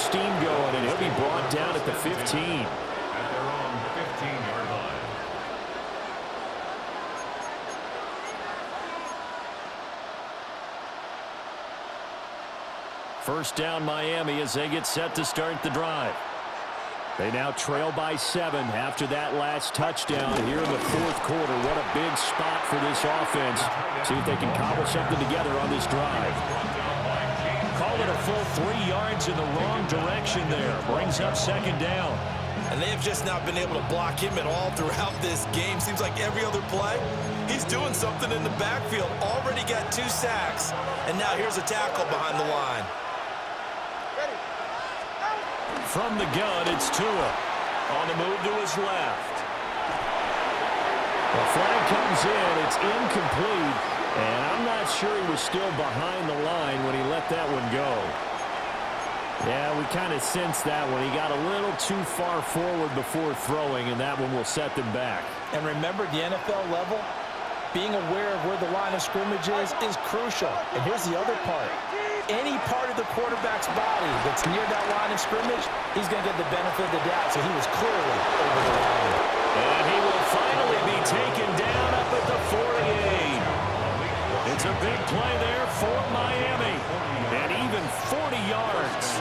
steam going, and he'll be brought down at the 15. At their own 15-yard line. First down Miami as they get set to start the drive. They now trail by 7 after that last touchdown here in the fourth quarter. What a big spot for this offense. See if they can cobble something together on this drive. Call it a full 3 yards in the wrong direction there. Brings up second down. And they have just not been able to block him at all throughout this game. Seems like every other play, he's doing something in the backfield. Already got 2 sacks. And now here's a tackle behind the line. From the gun, it's Tua. On the move to his left. The flag comes in. It's incomplete. And I'm not sure he was still behind the line when he let that one go. Yeah, we kind of sensed that one. He got a little too far forward before throwing, and that one will set them back. And remember, the NFL level, being aware of where the line of scrimmage is crucial. And here's the other part. Any part of the quarterback's body that's near that line of scrimmage, he's going to get the benefit of the doubt. So he was clearly over the line. And he will finally be taken down up at the 48. It's a big play there for Miami. And even 40 yards.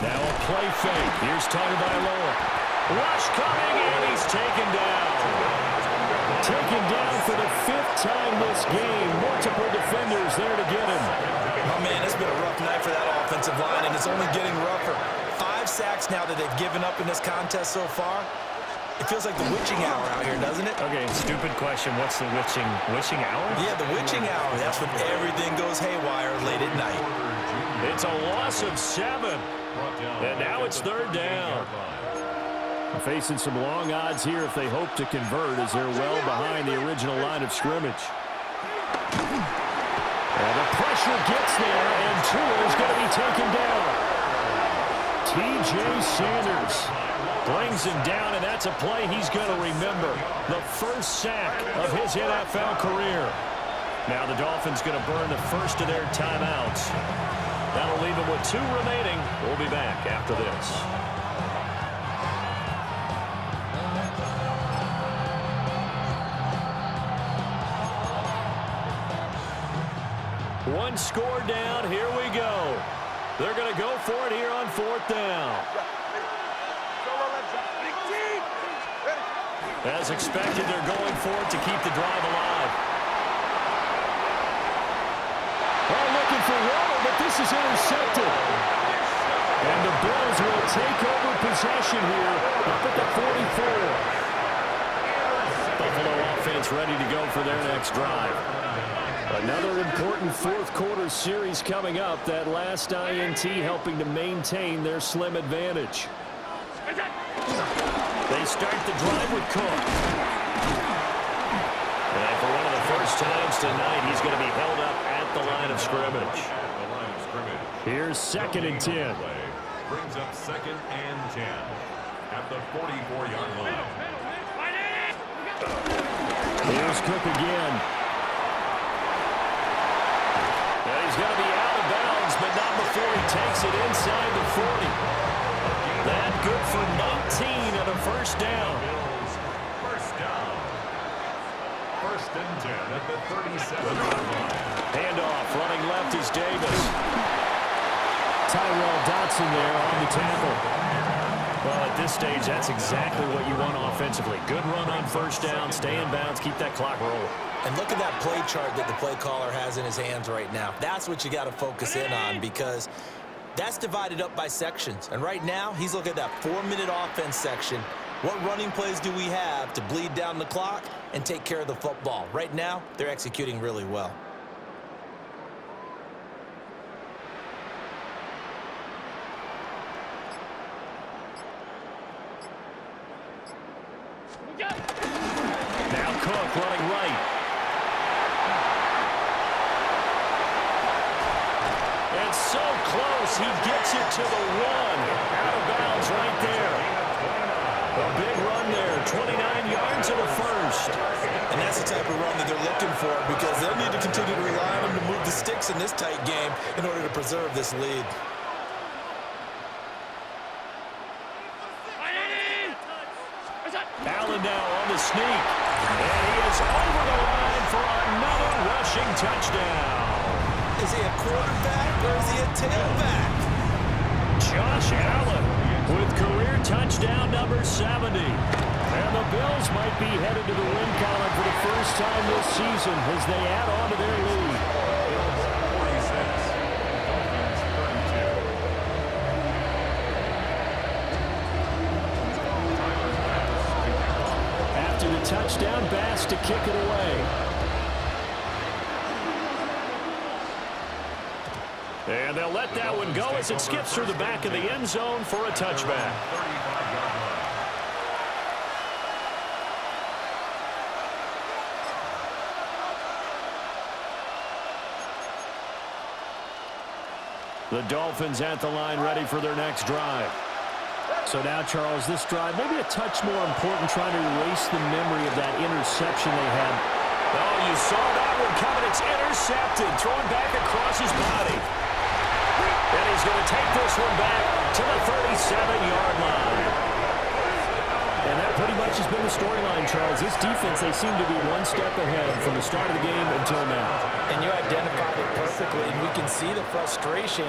Now a play fake. Here's Tagovailoa. Rush coming, and he's taken down. Taken down for the 5th time this game. Multiple defenders there to get him. Oh, man, it's been a rough night for that offensive line, and it's only getting rougher. 5 sacks now that they've given up in this contest so far. It feels like the witching hour out here, doesn't it? Okay, stupid question. What's the witching hour? Yeah, the witching hour. That's when everything goes haywire late at night. It's a loss of 7. And now it's 3rd down. Facing some long odds here if they hope to convert as they're well behind the original line of scrimmage. And the pressure gets there, and Tua is going to be taken down. T.J. Sanders brings him down, and that's a play he's going to remember. The first sack of his NFL career. Now the Dolphins going to burn the first of their timeouts. That'll leave them with 2 remaining. We'll be back after this. One score down. Here we go. They're going to go for it here on 4th down. As expected, they're going for it to keep the drive alive. Well, looking for Waddle, but this is intercepted. And the Bills will take over possession here up at the 44. Buffalo offense ready to go for their next drive. Another important 4th quarter series coming up. That last INT helping to maintain their slim advantage. They start the drive with Cook. And for one of the first times tonight, he's going to be held up at the line of scrimmage. Here's 2nd and 10. Brings up 2nd and 10 at the 44-yard line. Here's Cook again. He's going to be out of bounds, but not before he takes it inside the 40. That good for 19 and a first down. First down. 1st and 10 at the 37-yard line. Handoff, running left is Davis. Tyrell Dotson there on the tackle. Well, at this stage, that's exactly what you want offensively. Good run on first down, stay in bounds, keep that clock rolling. And look at that play chart that the play caller has in his hands right now. That's what you got to focus in on because that's divided up by sections. And right now, he's looking at that 4-minute offense section. What running plays do we have to bleed down the clock and take care of the football? Right now, they're executing really well. Now Cook running right. And so close, he gets it to the 1. Out of bounds right there. A big run there, 29 yards and a first. And that's the type of run that they're looking for because they'll need to continue to rely on him to move the sticks in this tight game in order to preserve this lead. Allen now on the sneak. And he is over the line for another rushing touchdown. Is he a quarterback or is he a tailback? Josh Allen with career touchdown number 70. And the Bills might be headed to the win column for the first time this season as they add on to their lead. After the touchdown, Bass to kick it away. And they'll let that one go as it skips through the back of the end zone for a touchback. The Dolphins at the line ready for their next drive. So now, Charles, this drive maybe a touch more important, trying to erase the memory of that interception they had. Oh, you saw that one coming. It's intercepted, thrown back across his body. And he's going to take this one back to the 37-yard line. And that pretty much has been the storyline, Charles. This defense, they seem to be one step ahead from the start of the game until now. And you identified it perfectly, and we can see the frustration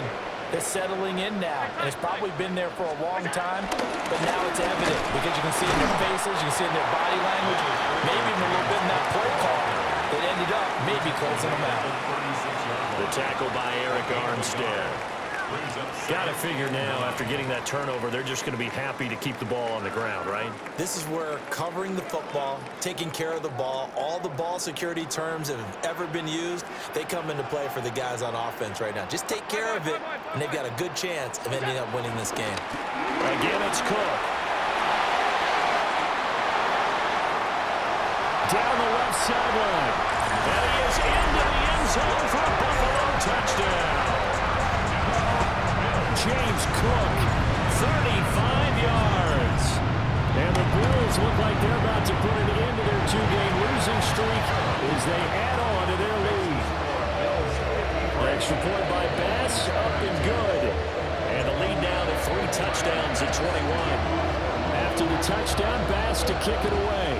that's settling in now. And it's probably been there for a long time, but now it's evident because you can see it in their faces, you can see it in their body language, maybe even a little bit in that play call that ended up maybe closing them out. The tackle by Eric Armstead. Got to figure now, after getting that turnover, they're just going to be happy to keep the ball on the ground, right? This is where covering the football, taking care of the ball, all the ball security terms that have ever been used, they come into play for the guys on offense right now. Just take care of it, and they've got a good chance of ending up winning this game. Again, it's Cook. Down the left sideline. And he is into the end zone for a Buffalo touchdown. James Cook, 35 yards. And the Bills look like they're about to put an end to their two-game losing streak as they add on to their lead. Extra point by Bass, up and good. And the lead now to 3 touchdowns at 21. After the touchdown, Bass to kick it away.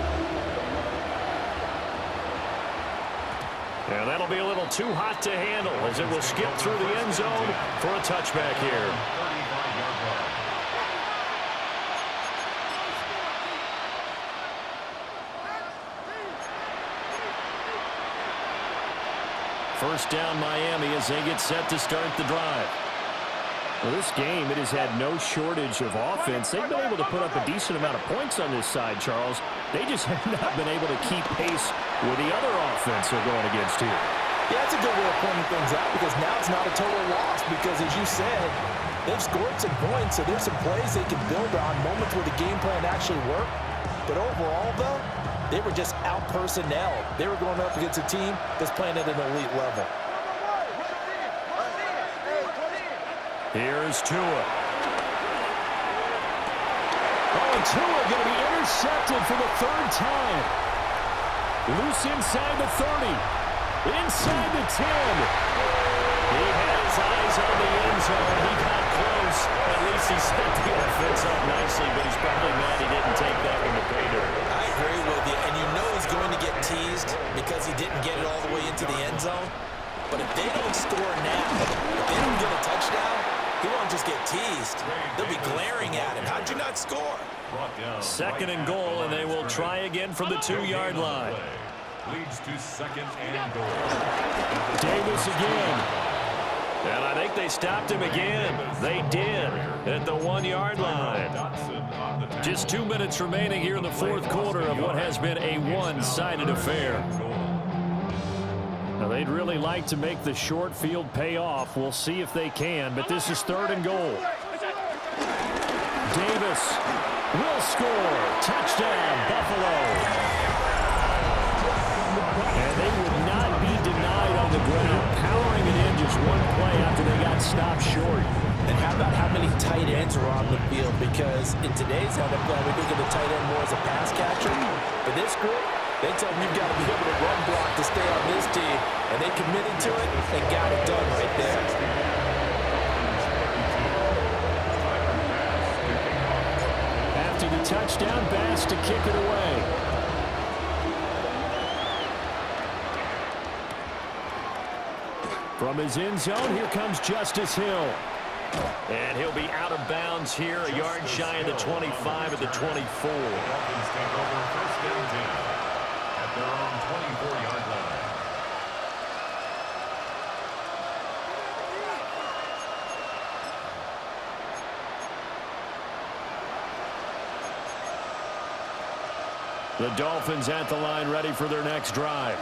And that'll be a little too hot to handle as it will skip through the end zone for a touchback here. First down, Miami, as they get set to start the drive. Well, this game, it has had no shortage of offense. They've been able to put up a decent amount of points on this side, Charles. They just have not been able to keep pace with the other offense they're going against here. Yeah, that's a good way of pointing things out because now it's not a total loss because, as you said, they've scored some points, so there's some plays they can build on, moments where the game plan actually worked. But overall, though, they were just out-personnel. They were going up against a team that's playing at an elite level. Here's Tua. Oh, and Tua going to be intercepted for the 3rd time. Loose inside the 30. Inside the 10. He had his eyes on the end zone. He got close. At least he set the offense up nicely, but he's probably mad he didn't take that one to pay dirt. I agree with you, and you know he's going to get teased because he didn't get it all the way into the end zone. But if they don't score now, if they don't get a touchdown, he won't just get teased. They'll be glaring at him. How'd you not score? 2nd and goal, and they will try again from the 2-yard line. Leads to 2nd and goal. Davis again. And I think they stopped him again. They did at the 1-yard line. Just 2 minutes remaining here in the 4th quarter of what has been a one-sided affair. Now, they'd really like to make the short field pay off. We'll see if they can, but this is 3rd and goal. Davis will score. Touchdown, Buffalo. And they would not be denied on the ground, powering it in just one play after they got stopped short. And how about how many many tight ends are on the field because in today's NFL, we think of the tight end more as a pass catcher. But this group, they tell them you've got to be able to run block to stay on this team. And they committed to it and got it done right there. After the touchdown, Bass to kick it away. From his end zone, here comes Justice Hill. And he'll be out of bounds here, a yard shy of the 25 at the 24. Dolphins take over first and 10 at their own 24-yard line. The Dolphins at the line, ready for their next drive.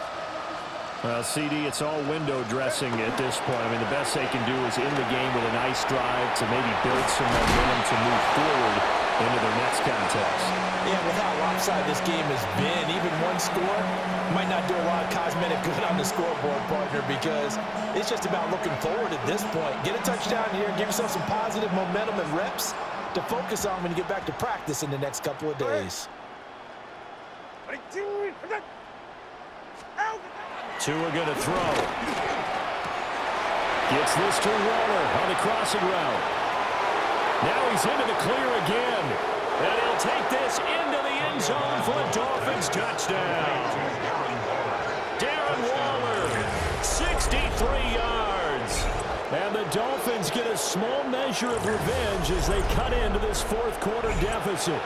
Well, CD, it's all window dressing at this point. I mean, the best they can do is end the game with a nice drive to maybe build some momentum to move forward into their next contest. Yeah, with how lopsided this game has been, even one score might not do a lot of cosmetic good on the scoreboard, partner, because it's just about looking forward at this point. Get a touchdown here, give yourself some positive momentum and reps to focus on when you get back to practice in the next couple of days. Tua going to throw. Gets this to Waller on the crossing route. Now he's into the clear again. And he'll take this into the end zone for a Dolphins touchdown. Darren Waller, 63 yards. And the Dolphins get a small measure of revenge as they cut into this fourth quarter deficit.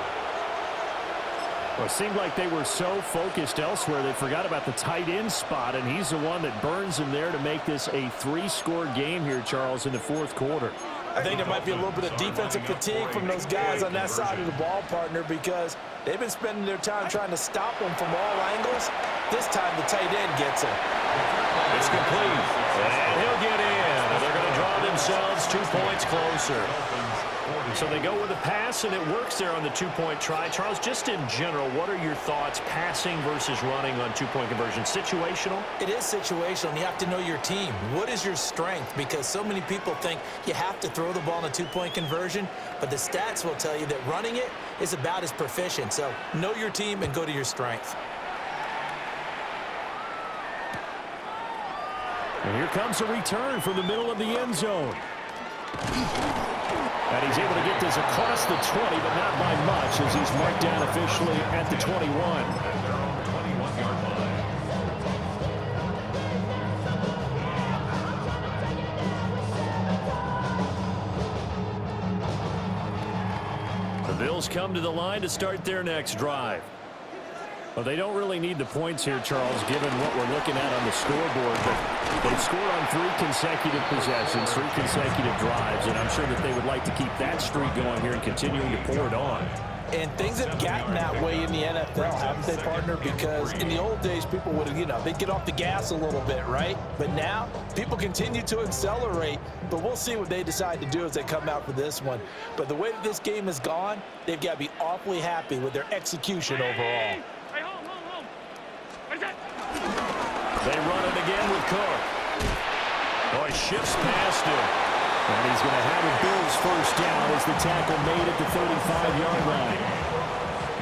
Well, it seemed like they were so focused elsewhere they forgot about the tight end spot, and he's the one that burns him there to make this a 3-score game here, Charles, in the fourth quarter. I think there might be a little bit of defensive fatigue from those guys on that side of the ball, partner, because they've been spending their time trying to stop him from all angles. This time the tight end gets him. It's complete, and he'll get in. They're going to draw themselves 2 points closer. So they go with a pass, and it works there on the two-point try. Charles, just in general, what are your thoughts passing versus running on two-point conversion? Situational? It is situational, and you have to know your team. What is your strength? Because so many people think you have to throw the ball in a two-point conversion, but the stats will tell you that running it is about as proficient. So know your team and go to your strength. And here comes a return from the middle of the end zone. And he's able to get this across the 20, but not by much as he's marked down officially at the 21. The Bills come to the line to start their next drive. Well, they don't really need the points here, Charles, given what we're looking at on the scoreboard. But they've scored on 3 consecutive possessions, 3 consecutive drives, and I'm sure that they would like to keep that streak going here and continuing to pour it on. And things have gotten that way in the NFL, haven't they, partner? Because in the old days, people would, they'd get off the gas a little bit, right? But now, people continue to accelerate. But we'll see what they decide to do as they come out for this one. But the way that this game has gone, they've got to be awfully happy with their execution overall. They run it again with Cook. Oh, he shifts past him. And he's going to have a Bills first down as the tackle made at the 35-yard line.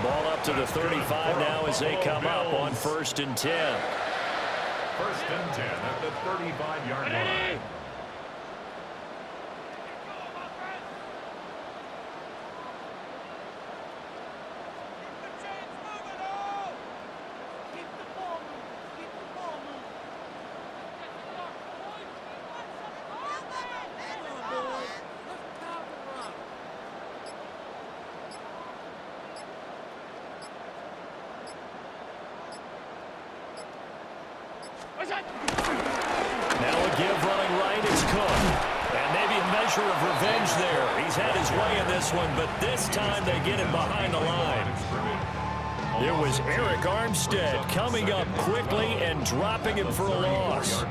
Ball up to the 35 now as they come up on 1st and 10. 1st and 10 at the 35-yard line. Now a give running right, it's Cook. And maybe a measure of revenge there. He's had his way in this one, but this time they get him behind the line. It was Eric Armstead coming up quickly and dropping him for a loss.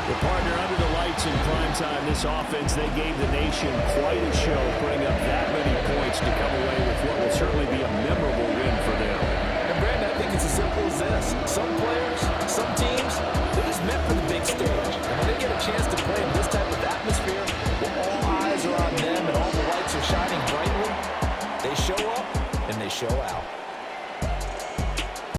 The partner under the lights in primetime, this offense, they gave the nation quite a show, putting up that many points to come away with what will certainly be a memorable